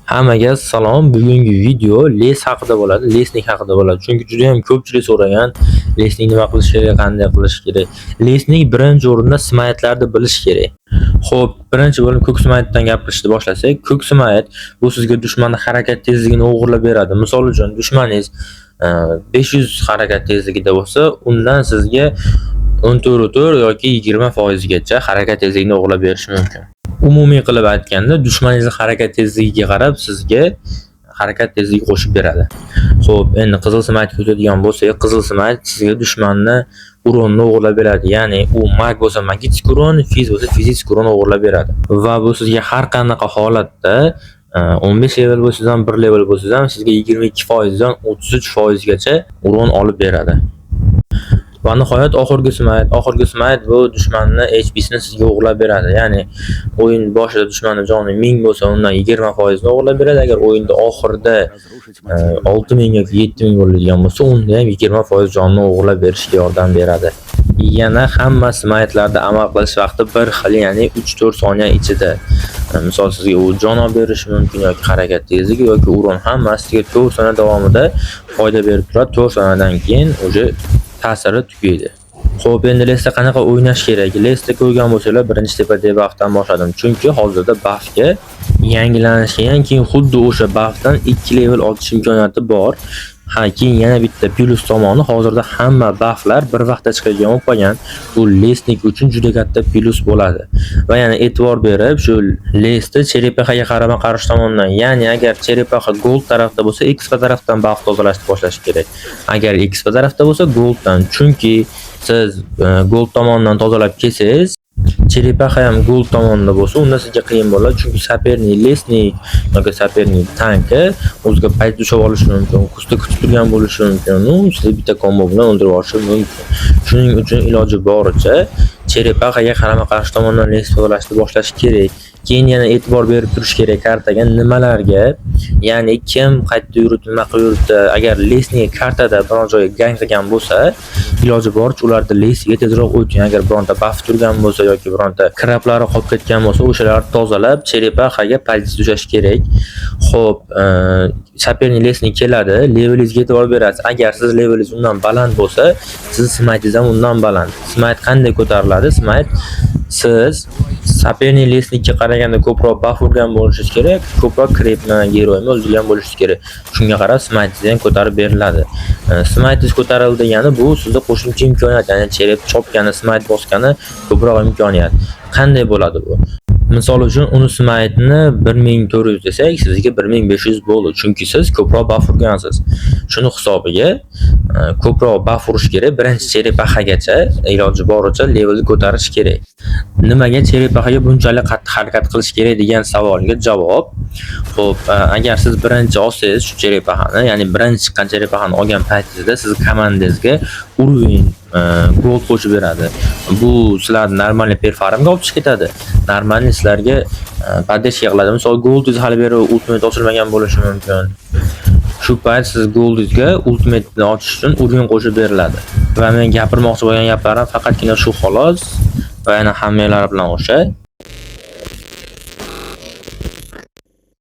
Hammaga salom. Bugungi video les haqida bo'ladi, lesning haqida bo'ladi. Chunki juda ham ko'pchilik so'ragan, lesning nima qilish kerak, qanday qilish kerak. Lesning birinchi o'rinda smaytlarni bilish kerak. Xo'p, birinchi bo'lim ko'k smaytdan gapirishni boshlasak, ko'k smayt bu sizga dushmanning harakat tezligini o'g'irlab beradi. Misol uchun, dushmaningiz 500 harakat tezligida bo'lsa, undan sizga 14 yoki 20% gacha harakat tezligini o'g'irlab berishi mumkin. Umumiy qilib aytganda, dushmaningizning harakat tezligiga qarab sizga harakat tezligi qo'shib beradi. Xo'p, endi qizil smayt ko'radigan bo'lsak, qizil smayt sizga dushmanni uronni o'g'irlab beradi. Ya'ni u mag bo'lsa magnetik uron, fiz bo'lsa fizik uron o'g'irlab beradi. Va bu sizga har qanaqa holatda 15 level bo'lsangiz ham, 1 level bo'lsangiz ham sizga 22% dan 33% gacha uron olib beradi. Va nihoyat oxirgi smayt bu dushmanning HP'sini sizga o'g'irlab beradi. Ya'ni o'yin boshida dushmanning joni 1000 bo'lsa, undan 20% ni o'g'irlab beradi. Agar o'yinda oxirida 6000 yoki 7000 bo'ladigan bo'lsa, unda ham 20% jonni o'g'irlab berishga yordam beradi. Yana hamma smaytlarda amal qilish vaqti bir xil, ya'ni 3-4 soniya ichida. Misol sizga u jon olib berishi mumkin yoki harakat tezligi yoki uron hammasiga 4 soniya davomida foyda berib turadi. 4 soniyadan keyin o'sha ta'siri tugaydi. Xo'p, endi lesda qanaqa o'ynash kerak? Lesda ko'rgan bo'lsanglar, birinchi tepadagi buffdan boshladim. Chunki hozirda buffga yangilanishgan, keyin xuddi o'sha buffdan 2 level ortish imkoniyati bor. Keyin yana bitta plus tomoni, hozirda hamma bufflar bir vaqtda chiqadigan bo'lib qolgan. Bu lesnik uchun juda katta plus bo'ladi. Va yana e'tibor berib, shu lesda cherepaxaga qarama-qarshi tomondan, ya'ni agar cherepaxa gold tarafda bo'lsa, XP tarafdan buff tozalashni boshlash kerak. Agar XP tarafda bo'lsa, golddan. Chunki siz gold tomonidan tozalab kelsangiz, cherepaxa ham gold tomonida bo'lsa, unda sizga qiyin bo'ladi. Chunki saperning lesnik yoki saperning tanki o'ziga payt tushib olishi mumkin, kustda kutib turgan bo'lishi mumkin. Sizni bitta kombo bilan o'ldirib olishi mumkin. Shuning uchun iloji boricha cherepaxaga qarama-qarshi tomondan les tozalashni boshlash kerak. Keyin yana e'tibor berib turish kerak kartaga nimalarga, ya'ni kim qayerda yuribdi, nima qilib yuribdi. Agar lesning kartada biror joyga gang qilgan bo'lsa, iloji boricha ularni lesiga tezroq o'ting. Agar bironta buff turgan bo'lsa yoki bironta krablari qolib ketgan bo'lsa, o'shalarni tozalab cherepaxaga pozitsiya tushash kerak. Xo'p, saperning lesning keladi, levelingizga e'tibor berasiz. Agar siz levelingiz undan baland bo'lsa, siz smaytingiz ham undan baland. Smayt qanday ko'tariladi? Smayt siz saperning lesnikka qaraganda ko'proq buff urgan bo'lishingiz kerak, ko'proq krepni geroyni o'ldirgan bo'lishingiz kerak. Shunga qarab smaytingiz ham ko'tarib beriladi. Smaytingiz ko'tarildi degani bu sizda qo'shimcha imkoniyat, ya'ni cherep chopgani, smayt bosgani ko'proq imkoniyat. Qanday bo'ladi bu? Misol uchun uni smaytni 1400 desak, sizga 1500 bo'ldi. Chunki siz ko'proq buff urgansiz. Shuni hisobiga ko'proq buff urish kerak. Birinchi cherepaxagacha iloji boricha levelni ko'tarish kerak. Nimaga cherepaxaga bunchalik qattiq harakat qilish kerak degan savolga javob. Xo'p, agar siz birinchi olsangiz shu cherepaxani, ya'ni birinchi chiqqan cherepaxani olgan paytingizda siz komandangizga uruin gold qo'shib beradi. Bu sizlarni normalniy perfarmga olib chiqib ketadi. Normalniy sizlarga podдержка qiladi. Misol goldingiz hali beri ultimate ochilmagan bo'lishi mumkin. Shu payt siz goldingizga ultimate'ni ochish uchun urin qo'shib beriladi. Va men gapirmoqchi bo'lgan gaplarim faqatgina shu xolos. Va yana hammalar bilan o'sha